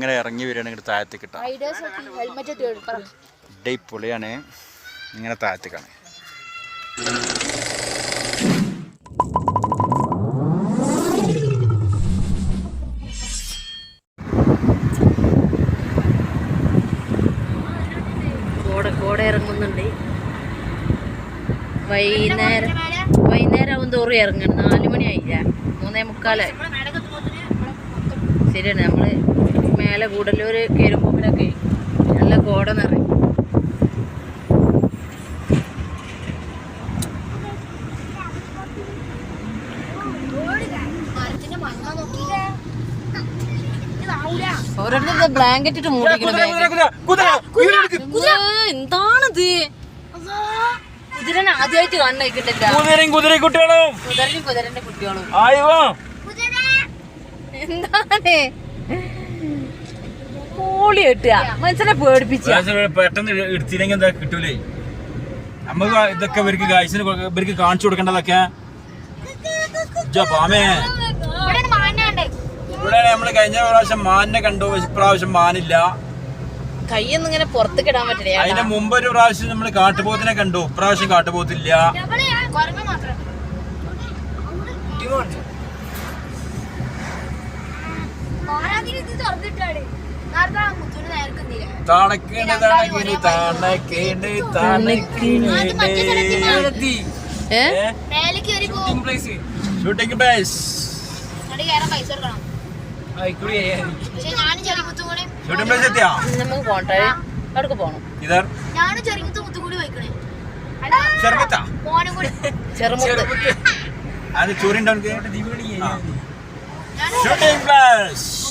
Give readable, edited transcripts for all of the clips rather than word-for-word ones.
ഇങ്ങനെ ഇറങ്ങി വരികയാണെങ്കിൽ താഴത്ത് കിട്ടാം. പൊളിയാണ്. ഇങ്ങനെ താഴത്തേക്കാണ്. കോട ഇറങ്ങുന്നുണ്ട്. വൈകുന്നേരം ആവും തോറും ഇറങ്ങണം. 4 മണിയായില്ല, 3:45. ശരിയാണ്. നമ്മള് മേലെ കൂടല്ലൂർ കയറുമ്പോഴൊക്കെ നല്ല കോട നിറയും. ഓരോരുത്തർ ബ്ലാങ്കറ്റ് ഇട്ട് മൂടിക്കണ. എന്താണിത്? കുതിരനെ ആദ്യമായിട്ട് കാണുന്നില്ല. കുതിരന്റെ കുട്ടികളും എന്താണ് മൂളി കെട്ടുക? മനുഷ്യനെ പേടിപ്പിച്ച. പെട്ടെന്ന് എടുത്തില്ലെങ്കിൽ എന്താ കിട്ടൂലേ? നമുക്ക് ഇതൊക്കെ ഇവർക്ക് ഗൈസിന് ഇവർക്ക് കാണിച്ചു കൊടുക്കേണ്ടതൊക്കെ. ഇവിടെ നമ്മള് കഴിഞ്ഞ പ്രാവശ്യം മാനിനെ കണ്ടു, ഇപ്രാവശ്യം മാനില്ല. കൈയൊന്നും ഇങ്ങനെ പുറത്തേക്ക് ഇടാൻ പറ്റില്ല. അതിന്റെ മുമ്പ് ഒരു പ്രാവശ്യം നമ്മള് കാട്ടുപോത്തിനെ കണ്ടു, ഇപ്രാവശ്യം കാട്ടുപോത്തില്ല. Shooting place. നമുക്ക് പോണ്ടേ? അവിടേക്ക് പോണം.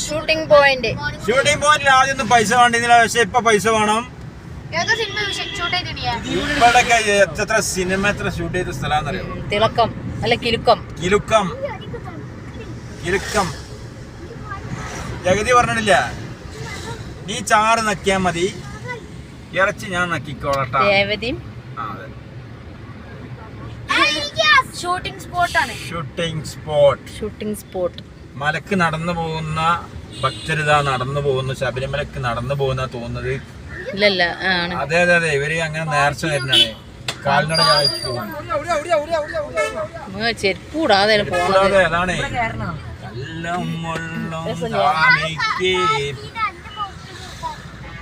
ഷൂട്ടിംഗ് പോയിന്റ് ആദ്യം പൈസ വേണ്ടിയിരുന്നില്ല, പക്ഷെ ഇപ്പൊ പൈസ വേണം. ഇവിടൊക്കെ എത്ര സിനിമ എത്ര ഷൂട്ട് ചെയ്ത സ്ഥലം തിളക്കം അല്ല കിലുക്കം. ജഗതി പറഞ്ഞിട്ടില്ല, നീ ചാറ് നക്കിയാ മതി, ഇറച്ചി ഞാൻ നക്കിക്കോളട്ടാ. Shooting spot. മലക്ക് നടന്നു പോകുന്ന ഭക്തരിതാ നടന്നു പോകുന്നു, ശബരിമലക്ക് നടന്നു പോകുന്ന തോന്നുന്നത്. ഇല്ലല്ല. അതെ ഇവര് അങ്ങനെ നേർച്ച വരുന്നതാണ്. കാൽനട ചെരുപ്പൂടാതെ അതാണ്.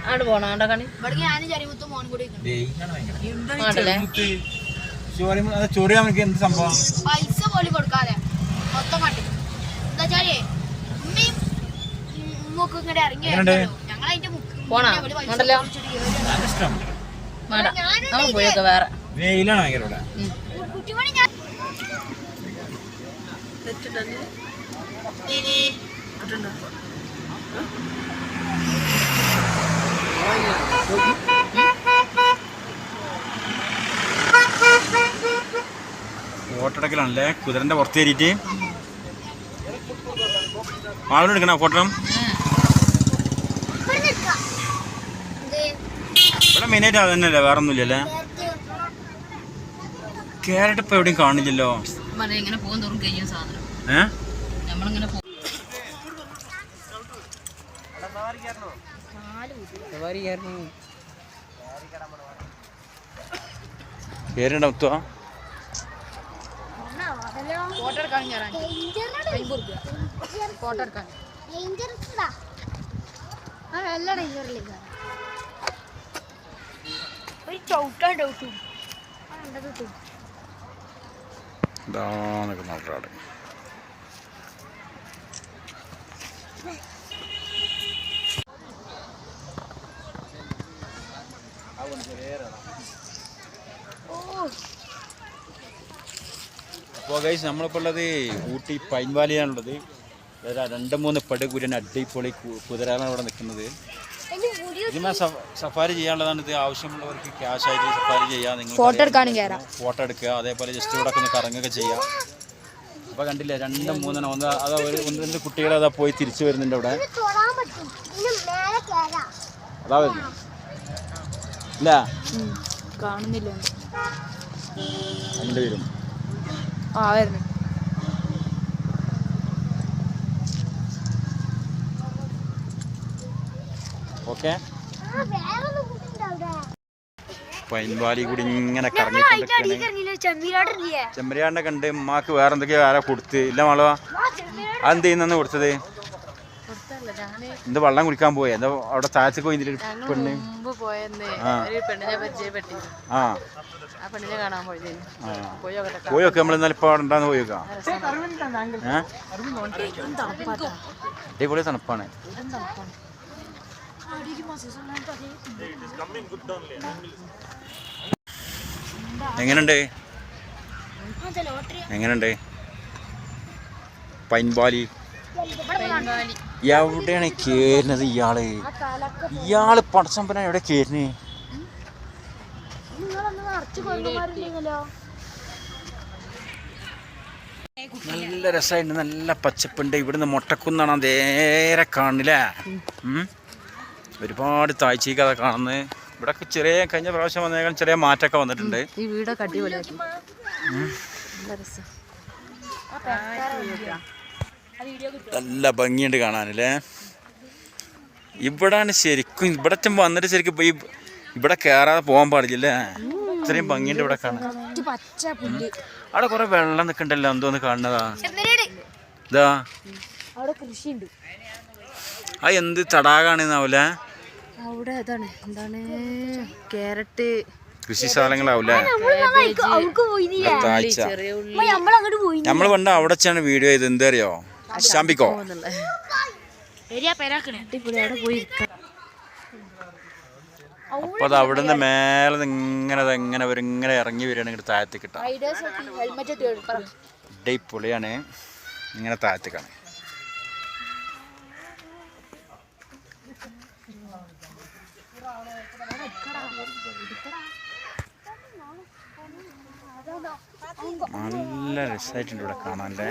അവിടെ പോണോ? ചൊറി നമുക്ക് എന്ത് സംഭവം? പൈസ പോലും കൊടുക്കാതെ മൊത്തം കണ്ടു. വേറെ വെയിലാണ് ഭയങ്കര ഇവിടെ. ഫോട്ടോടക്കലാണല്ലേ കുതിരന്റെ പുറത്ത് കയറിയിട്ട്. ആളോട് എടുക്കണ ഫോട്ടോ. ഇവിടെ മെയിനായിട്ട് അത് തന്നെയല്ലേ, വേറെ ഒന്നുമില്ലല്ലേ? ക്യാരറ്റ് ഇപ്പൊ എവിടെയും കാണില്ലല്ലോ. കേരണ്ട മുത്തുവാ. നോട്ടാട് അപ്പോൾ ഗൈസ് നമ്മളിപ്പോൾ ഉള്ളത് ഊട്ടി പൈൻ വാലിയാണുള്ളത്. 2-3 പടുകുരൻ അടിപൊളി കുതിരകളാണ് ഇവിടെ നിൽക്കുന്നത്. ഇതിന് സഫാരി ചെയ്യാനുള്ളതാണ്. ഇത് ആവശ്യമുള്ളവർക്ക് ക്യാഷ് ആയിട്ട് സഫാരി ചെയ്യാം. നിങ്ങൾ ഫോട്ടോ എടുക്കുക, അതേപോലെ ജസ്റ്റ് ഇവിടെ ഒന്ന് കറങ്ങുകയൊക്കെ ചെയ്യാം. അപ്പോൾ കണ്ടില്ലേ 2-3 അതാ 1-2 കുട്ടികൾ അതാ പോയി തിരിച്ചു വരുന്നുണ്ട് അവിടെ. അതാ വരുന്നു ഇല്ല കാണുന്നില്ല. അങ്ങോട്ട് വരും. വരുന്നു. ഓക്കെ. പൈൻവാലി കൂടി ഇങ്ങനെ കറങ്ങിക്കൊണ്ടിരിക്കുകയാണ്. ചെമ്മരിയാടിനെ കണ്ട് ഉമ്മാക്ക് വേറെ എന്തൊക്കെയോ ആരാ കൊടുത്ത് ഇല്ല മാളവാ? അതെന്ത് ചെയ്യുന്നു കൊടുത്തത്? എന്ത് വെള്ളം കുടിക്കാൻ പോയി? എന്താ അവിടെ താഴത്തേക്ക് പോയി പെണ്ണ്? പോയൊക്കെ നമ്മൾ ഇന്നലെ ഇപ്പൊ അവിടെ ഉണ്ടാന്ന് പോയേക്കാം. അടിപൊളി തണുപ്പാണ്. എങ്ങനുണ്ട് എങ്ങനുണ്ട് പൈൻവാലി? എവിടെയാണ് കേറുന്നത് ഇയാള് പടച്ചമ്പന എവിടെ കേറുന്നേ? നല്ല രസമായിട്ട് നല്ല പച്ചപ്പുണ്ട്. ഇവിടുന്ന് മൊട്ടക്കുന്നാണ് നേരെ കാണില്ലേ. ഒരുപാട് താഴ്ചയ്ക്ക് അതൊക്കെ കാണുന്നത്. ഇവിടെ ചെറിയ കഴിഞ്ഞ പ്രാവശ്യം വന്നേക്കാൻ ചെറിയ മാറ്റമൊക്കെ വന്നിട്ടുണ്ട്. ഈ വീടൊക്കെ അടിപൊളിയാക്കി. നല്ല ഭംഗിയുണ്ട് കാണാനല്ലേ. ഇവിടാണ് ശരിക്കും ഇവിടെ വന്നിട്ട് ശരിക്കും ഈ ഇവിടെ കയറാതെ പോകാൻ പാടില്ലേ. ഇത്രയും ഭംഗിയുണ്ട് ഇവിടെ കാണാൻ. അവിടെ കുറെ വെള്ളം നിൽക്കണ്ടല്ലോ. എന്തോന്ന് കാണുന്നതാ ഇതാ? ആ എന്ത് തടാകാണെന്നാവൂലേ? അവിടെ അതാണ് എന്താണ് ക്യാരറ്റ് കൃഷി സ്ഥലങ്ങളാവൂലേ. താഴ്ച നമ്മള് പണ്ട് അവിടെ വെച്ചാണ് വീഡിയോ ചെയ്ത്. എന്താ അറിയോ? ശാമ്പിക്കോ അപ്പൊ അത് അവിടെ നിന്ന് മേലെ ഇങ്ങനെ ഇങ്ങനെ ഇറങ്ങി വരികയാണ് ഇങ്ങോട്ട് താഴത്തേക്ക് കിട്ടാം. പൊളിയാണ്. ഇങ്ങനെ താഴത്തേക്കാണ്. നല്ല രസമായിട്ടുണ്ട് ഇവിടെ കാണാനല്ലേ.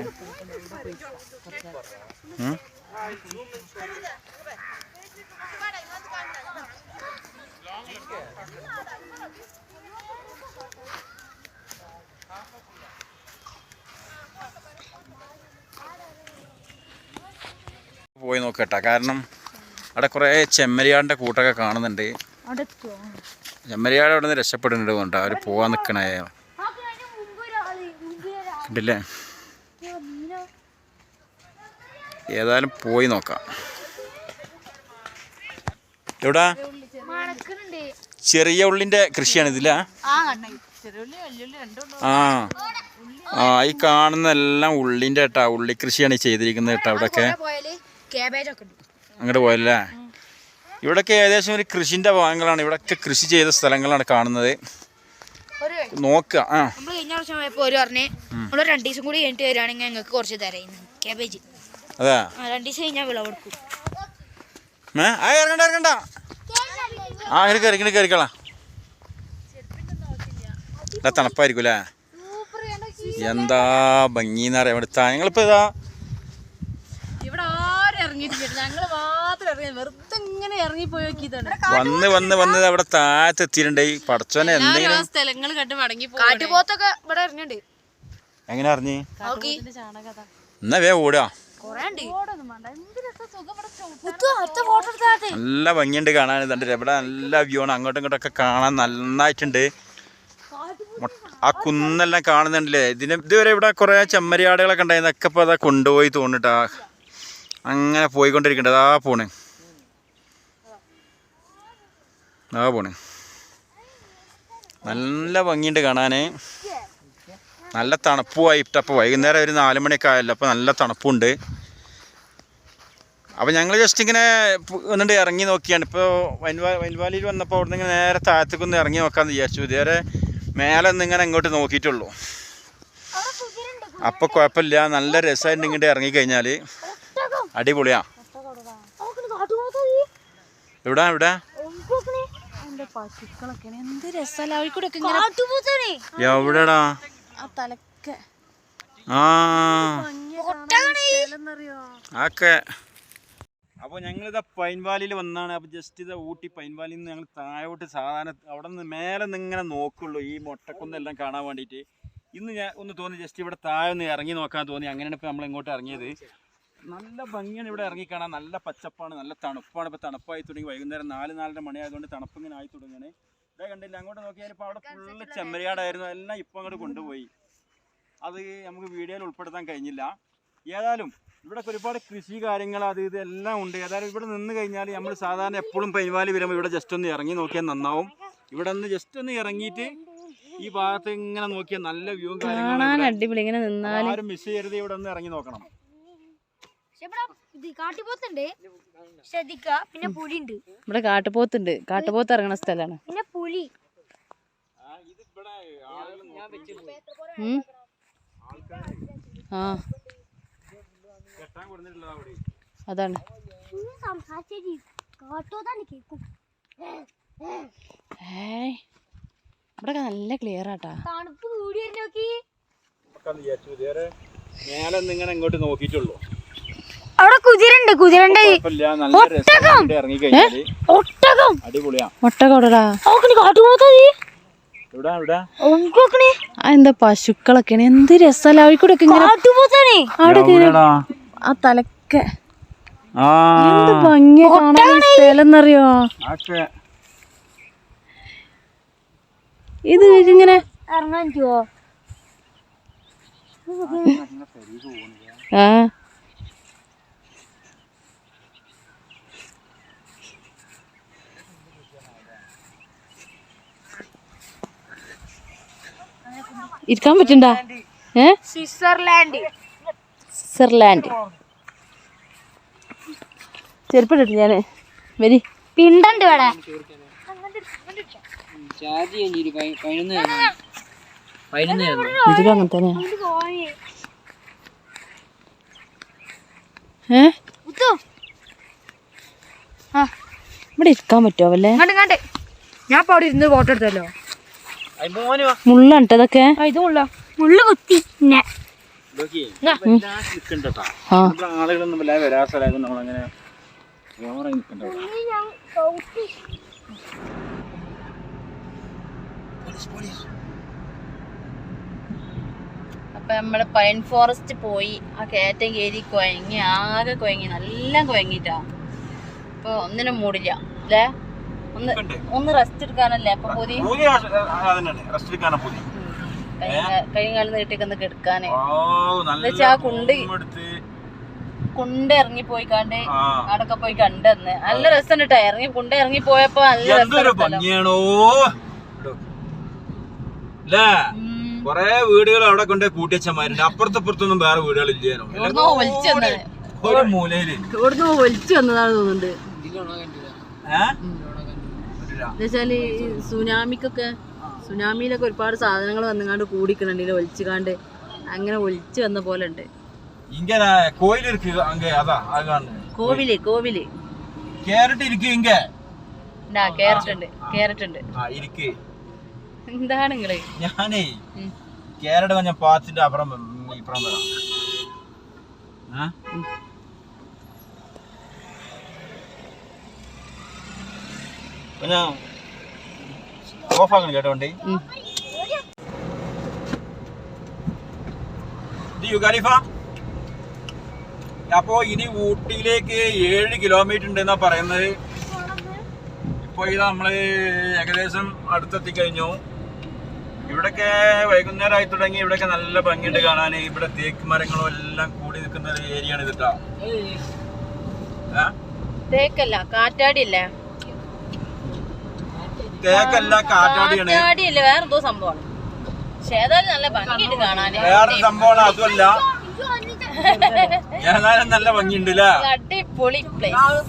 പോയി നോക്കട്ടെ. കാരണം അവിടെ കുറേ ചെമ്മരിയാടിൻ്റെ കൂട്ടൊക്കെ കാണുന്നുണ്ട്. ചെമ്മരിയാട് അവിടെ നിന്ന് രക്ഷപ്പെടുന്നുണ്ട് കൊണ്ട് അവർ പോകാൻ നിൽക്കണേ കണ്ടില്ലേ. ഏതായാലും പോയി നോക്കാം. എവിടാ? ചെറിയ ഉള്ളിൻ്റെ കൃഷിയാണ് ഇതില്ല. ഈ കാണുന്നെല്ലാം ഉള്ളിൻ്റെ കേട്ടാ. ഉള്ളി കൃഷിയാണ് ചെയ്തിരിക്കുന്നത് കേട്ടോ. അവിടെയൊക്കെ അങ്ങോട്ട് പോയല്ലേ. ഇവിടെയൊക്കെ ഏകദേശം ഒരു കൃഷിൻ്റെ ഭാഗങ്ങളാണ്. ഇവിടെയൊക്കെ കൃഷി ചെയ്ത സ്ഥലങ്ങളാണ് കാണുന്നത്. നോക്കുക. അതാ ഇറങ്ങണ്ട. കയറിക്കളാ. തണുപ്പായിരിക്കും അല്ലേ. എന്താ ഭംഗിന്ന് അറിയാൻ വേണ്ടി ഞങ്ങളിപ്പോ ഇതാ വന്ന് അവിടെ താഴത്തെത്തിയിട്ടുണ്ട്. ഈ പടച്ചോനെ എന്തെങ്കിലും സ്ഥലങ്ങൾ കണ്ട് മടങ്ങി എങ്ങനെ അറിഞ്ഞ്? എന്നാ വേ ഓടുക. നല്ല ഭംഗിയുണ്ട് കാണാൻ. ഇതുണ്ട് ഇവിടെ നല്ല വ്യൂ ആണ്. അങ്ങോട്ടും ഇങ്ങോട്ടൊക്കെ കാണാൻ നന്നായിട്ടുണ്ട്. ആ കുന്നെല്ലാം കാണുന്നുണ്ടല്ലേ. ഇതുവരെ ഇവിടെ കുറേ ചെമ്മരിയാടുകളൊക്കെ ഉണ്ടായിരുന്നു. ഒക്കെ ഇപ്പോൾ അതാ കൊണ്ടുപോയി തോന്നിട്ടാ. അങ്ങനെ പോയിക്കൊണ്ടിരിക്കണ്ട. അതാ പോണ്. നല്ല ഭംഗിയുണ്ട് കാണാൻ. നല്ല തണുപ്പുമായിട്ട്. അപ്പോൾ വൈകുന്നേരം ഒരു 4 മണിയൊക്കെ ആയല്ലോ. അപ്പോൾ നല്ല തണുപ്പുണ്ട്. അപ്പോൾ ഞങ്ങൾ ജസ്റ്റ് ഇങ്ങനെ വന്നിട്ട് ഇറങ്ങി നോക്കിയാണ്. ഇപ്പോൾ വൈൻവാലിയിൽ വന്നപ്പോൾ അവിടെ നിന്ന് ഇങ്ങനെ നേരെ താഴത്തേക്കൊന്ന് ഇറങ്ങി നോക്കാമെന്ന് വിചാരിച്ചു. ഇതുവരെ മേലെ ഒന്ന് ഇങ്ങനെ ഇങ്ങോട്ട് നോക്കിയിട്ടുള്ളൂ. അപ്പോൾ കുഴപ്പമില്ല. നല്ല രസമായിട്ട് ഇങ്ങോട്ട് ഇറങ്ങിക്കഴിഞ്ഞാൽ അടിപൊളിയാ. എവിടാ എവിടെ എവിടെടാ? ഓക്കെ. അപ്പോൾ ഞങ്ങളിതാ പൈൻവാലിയിൽ വന്നാണ്. അപ്പോൾ ജസ്റ്റ് ഇതാ ഊട്ടി പൈൻവാലിയിൽ നിന്ന് ഞങ്ങൾ താഴോട്ട് സാധാരണ അവിടെ നിന്ന് മേലെ നിന്ന് ഇങ്ങനെ നോക്കുള്ളൂ ഈ മൊട്ടക്കുന്നെല്ലാം കാണാൻ വേണ്ടിയിട്ട്. ഇന്ന് ഞാൻ ഒന്ന് തോന്നി ജസ്റ്റ് ഇവിടെ താഴെ ഒന്ന് ഇറങ്ങി നോക്കാൻ തോന്നി. അങ്ങനെയാണ് ഇപ്പോൾ നമ്മൾ ഇങ്ങോട്ട് ഇറങ്ങിയത്. നല്ല ഭംഗിയാണ് ഇവിടെ ഇറങ്ങിക്കാണാൻ. നല്ല പച്ചപ്പാണ്, നല്ല തണുപ്പാണ്. ഇപ്പോൾ തണുപ്പായി തുടങ്ങി. വൈകുന്നേരം 4-4:30 മണി ആയതുകൊണ്ട് തണുപ്പിങ്ങനെ ആയി തുടങ്ങുകയാണ്. ഇതേ കണ്ടില്ല, അങ്ങോട്ട് നോക്കിയാൽ ഇപ്പോൾ അവിടെ ഫുള്ള് ചെമ്മരിയാടായിരുന്നു. എല്ലാം ഇപ്പോൾ അങ്ങോട്ട് കൊണ്ടുപോയി. അത് നമുക്ക് വീഡിയോയിൽ ഉൾപ്പെടുത്താൻ കഴിഞ്ഞില്ല. ഏതായാലും ഇവിടെ ഒരുപാട് കൃഷി കാര്യങ്ങൾ അത് ഇതെല്ലാം ഉണ്ട്. ഏതായാലും ഇവിടെ നിന്ന് കഴിഞ്ഞാൽ നമ്മൾ സാധാരണ എപ്പോഴും പൈൻവാലി വരുമ്പോൾ ഇവിടെ ജസ്റ്റ് ഒന്ന് ഇറങ്ങി നോക്കിയാൽ നന്നാവും. ഇവിടെ നിന്ന് ജസ്റ്റ് ഒന്ന് ഇറങ്ങിയിട്ട് ഈ ഭാഗത്ത് ഇങ്ങനെ നോക്കിയാൽ നല്ല വ്യൂവും കാര്യങ്ങളും. അടിപൊളി. ഇങ്ങനെ നിന്നാലും ആരും മിസ് ചെയ്യരുത്, ഇവിടെ ഒന്ന് ഇറങ്ങി നോക്കണം. കാട്ടിപ്പോത്തുണ്ട്, ശ്രദ്ധിക്ക. പിന്നെ പുലി ഉണ്ട്. ഇവിടെ കാട്ടുപോത്തുണ്ട്. കാട്ടുപോത്ത് ഇറങ്ങണ സ്ഥലമാണ്. പിന്നെ പുലി. ആ അതാണ്. ഇവിടെ നല്ല ക്ലിയർ ആട്ടാ. തണുപ്പ് കൂടി നോക്കി. മേലെ ഇങ്ങനെ ഇങ്ങോട്ട് നോക്കിയിട്ടുള്ളൂ. അവിടെ കുതിരണ്ട്. കുതിരണ്ട് ഒട്ടകം. അടിപൊളിയാ. ഒട്ടകോടടാ. എന്താ പശുക്കളൊക്കെയാണ്. എന്ത് രസമല്ല. അവിടെ ആ തലക്ക എന്ത് ഭംഗിയ കാണാൻ സ്ഥലം എന്നറിയോ. ഇത് ഇങ്ങനെ ഇറങ്ങാൻ പറ്റുവോ? ആ ഇരിക്കാൻ പറ്റണ്ട. സ്വിറ്റ്സർലാൻഡ്. സ്വിറ്റ്സർലാൻഡ്. ചെരുപ്പിട്ടിട്ട് ഞാന് വരി. പിണ്ടണ്ട് ഇവിടെ. ഇതിലും അങ്ങനെ തന്നെയാ. ഇവിടെ ഇരിക്കാൻ പറ്റുമോ വല്ലേ? ഞാൻ ഇപ്പൊ അവിടെ ഇരുന്ന് ഫോട്ടോ എടുത്തല്ലോ. മുള്ളുണ്ട് ഇതൊക്കെ. ഇത് മുള്ളു കുത്തി. ആളുകളൊന്നും വല്ലാതെ വരാ സ്ഥലമായിരുന്നു. നമ്മളങ്ങനെ നിൽക്കണ്ട. അപ്പൊ നമ്മള് പൈൻ ഫോറസ്റ്റ് പോയി. ആ കയറ്റം കയറി കുഴങ്ങി, ആകെ കുഴങ്ങി, നല്ല കുഴങ്ങിട്ടാ. ഇപ്പൊ ഒന്നിനും മൂടില്ല അല്ലേ. ഒന്ന് റെസ്റ്റ് എടുക്കാനല്ലേ അപ്പൊ പൂതി. കഴിഞ്ഞ കാലം നീട്ടിക്കൊന്ന് കിടക്കാന്. ആ കുണ്ട് ഇറങ്ങി പോയിക്കാണ്ട് അവിടൊക്കെ പോയി കണ്ടെന്ന് നല്ല രസം കേട്ടോ. കുണ്ട് ഇറങ്ങി പോയപ്പോ നല്ല ഭംഗിയാണോ. കൊറേ വീടുകൾ അവിടെ കൊണ്ട് കൂട്ടിയച്ചമാരുണ്ട്. അപ്പുറത്തപ്പുറത്തൊന്നും വേറെ വീടുകളില്ലാനോ. ഒരു മൂലയില് ഇവിടുന്ന് ഒലിച്ചു വന്നതാണ് തോന്നുന്നുണ്ട്. എന്നുവെച്ചാല് സുനാമിയിലൊക്കെ ഒരുപാട് സാധനങ്ങൾ വന്നുകാണ്ട് കൂടിക്കണുണ്ട്. ഒലിച്ചുകാണ്ട് അങ്ങനെ ഒലിച്ചു വന്ന പോലെ ഉണ്ട്. കോവില് കോവില് കേരട്ട് ഇരിക്കും. കേരറ്റ് ഉണ്ട്. എന്താണ് നിങ്ങള്? ഞാനേ കേരട്ട് കൊഞ്ചം പാച്ചിട്ട് അപ്പുറം ഇപ്പുറം വരാം. ഓഫാക്കണം കേട്ടോണ്ടേ. അപ്പോ ഇനി ഊട്ടിയിലേക്ക് 7 കിലോമീറ്റർ ഉണ്ടെന്നാ പറയുന്നത്. ഇപ്പൊ ഇത് നമ്മള് ഏകദേശം അടുത്തെത്തി കഴിഞ്ഞു. ഇവിടൊക്കെ വൈകുന്നേരം ആയി തുടങ്ങി. ഇവിടൊക്കെ നല്ല ഭംഗിയുണ്ട് കാണാൻ. ഇവിടെ തേക്ക് മരങ്ങളും എല്ലാം കൂടി നിൽക്കുന്ന ഒരു ഏരിയ ആണ് ഇതിട്ടാ. തേക്കല്ല, കാറ്റാടിയല്ലേ. തേക്കല്ല, കാറ്റാടിയാണ്. വേറെന്തോ സംഭവമാണ്. പക്ഷെ ഏതായാലും നല്ല ഭംഗിയുണ്ട് കാണാൻ. വേറെ സംഭവമാണ്. അതുമല്ല, ഏതായാലും നല്ല ഭംഗിയുണ്ട്. അടിപൊളി പ്ലേസ്. അവിടെ